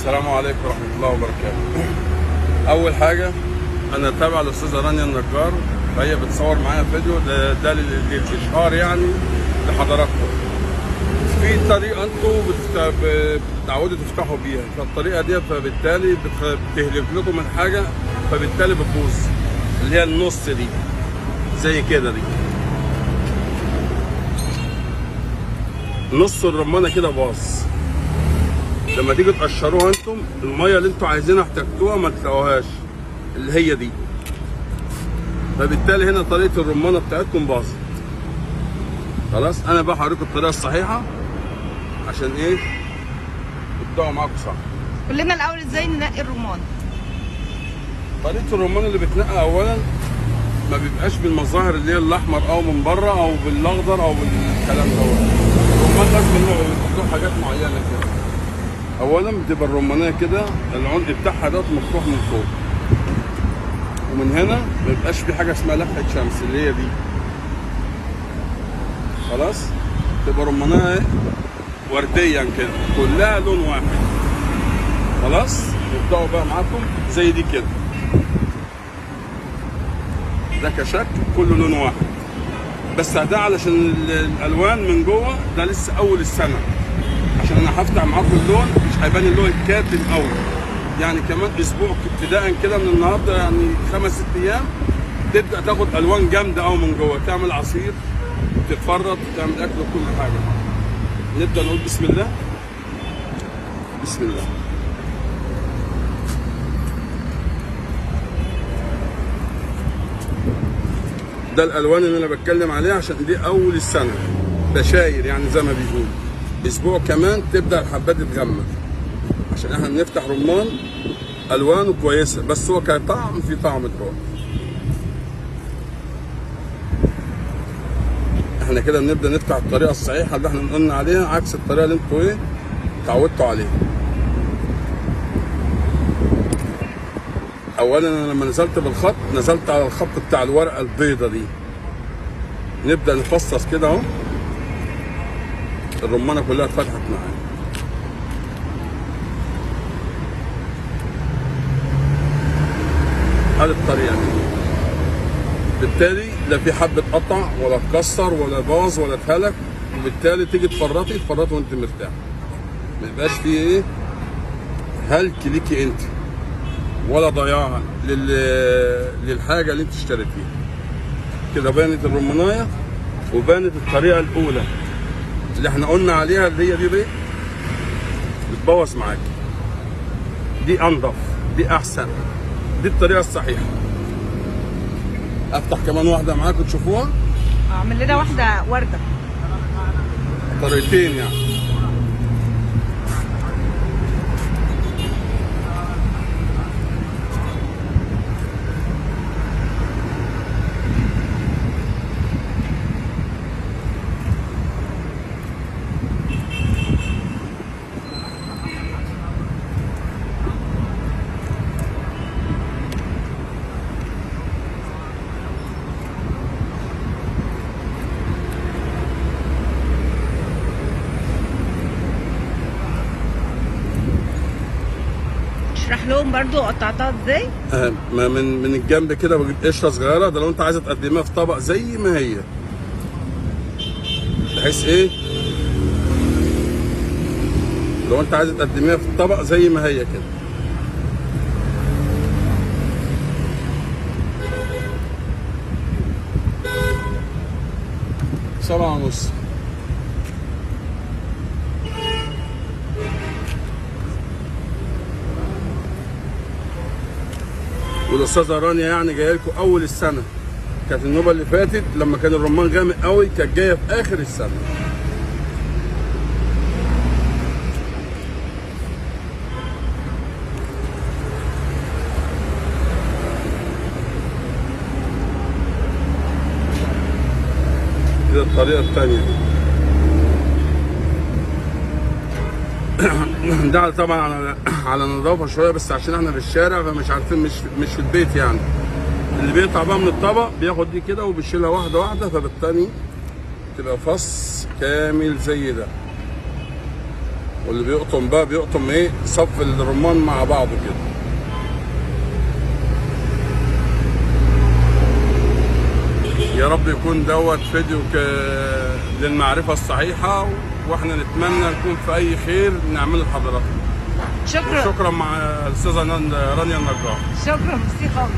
السلام عليكم ورحمة الله وبركاته. أول حاجة أنا تابع الأستاذة رانيا النجار، فهي بتصور معايا فيديو ده للإشهار يعني لحضراتكم. في طريقة أنتوا بتتعودوا تفتحوا بيها، فالطريقة دي فبالتالي بتهلك لكم الحاجة، فبالتالي بتبوظ، اللي هي النص دي زي كده، دي نص الرمانة كده باظ. لما تيجي تقشروها انتم، الميه اللي انتم عايزينها احتجتوها ما تلاقوهاش، اللي هي دي، فبالتالي هنا طريقه الرمانه بتاعتكم باظت. خلاص انا بقى هوريكم الطريقه الصحيحه عشان ايه تبداوا معاكم صح. قول لنا الاول ازاي ننقي الرمان. طريقه الرمان اللي بتنقى اولا ما بيبقاش بالمظاهر اللي هي الاحمر او من بره او بالاخضر او بالكلام دوت. الرمان لازم له حاجات معينه كده. اولا بتبقى الرمانيه كده العنق بتاعها دوت مفتوح من فوق، ومن هنا ما يبقاش في حاجه اسمها لفحه شمس اللي هي دي. خلاص تبقى رمانيه ورديا كده كلها لون واحد. خلاص نبداوا بقى معاكم زي دي كده، ده كشكل كله لون واحد، بس ده علشان الالوان من جوه ده لسه اول السنه، عشان انا هفتح معاكم اللون مش هيبان اللون الكاتم قوي، يعني كمان اسبوع ابتداء كده من النهارده، يعني 5 6 ايام تبدا تاخد الوان جامده قوي من جوه، تعمل عصير، تتفرط، تعمل اكل وكل حاجه. نبدا نقول بسم الله. بسم الله. ده الالوان اللي انا بتكلم عليها عشان دي اول السنه، بشاير يعني زي ما بيقولوا. اسبوع كمان تبدا الحبات تتغمق، عشان احنا بنفتح رمان الوانه كويسه، بس هو كطعم في طعم جوه. احنا كده بنبدا نفتح الطريقه الصحيحه اللي احنا قلنا عليها، عكس الطريقه اللي انتوا ايه اتعودتوا عليها. اولا انا لما نزلت بالخط نزلت على الخط بتاع الورقه البيضه دي. نبدا نفصص كده اهو، الرمانه كلها اتفتحت معايا. هذه الطريقه دي، بالتالي لا في حبه قطع ولا اتكسر ولا باظ ولا اتهلك، وبالتالي تيجي تفرطي وانت مرتاح، ما يبقاش في ايه هلك ليكي انت ولا ضياع للحاجه اللي انت اشتريتيها. كده بانت الرمانايه وبانت الطريقه الاولى اللي احنا قلنا عليها، اللي هي دي بتبوظ معاكي. دي انضف، دي احسن، دي الطريقه الصحيحه. افتح كمان واحده معاكم تشوفوها. اعمل لنا واحده ورده. طريقتين يعني. اشرح لهم برضو قطعتها ازاي. من الجنب كده بجيب قشره صغيره، ده لو انت عايزه تقدميها في طبق زي ما هي، بحيث ايه لو انت عايزه تقدميها في الطبق زي ما هي كده. سبعة ونص. والاستاذه رانيا يعني جايه لكم اول السنه، كانت النوبه اللي فاتت لما كان الرمان غامق قوي كانت جايه في اخر السنه. كده الطريقه الثانيه. ده طبعا على نظافه شويه، بس عشان احنا في الشارع فمش عارفين، مش في البيت يعني. اللي بيقطع بقى من الطبق بياخد دي كده وبيشيلها واحده واحده، فبالتالي تبقى فص كامل زي ده. واللي بيقطم بقى بيقطم ايه صف الرمان مع بعضه كده. يا رب يكون دوت فيديو للمعرفة الصحيحة، واحنا نتمنى نكون في اي خير نعمله لحضراتكم. شكرا. شكرا مع الاستاذة رانيا النجار. شكرا، ميرسي خالص.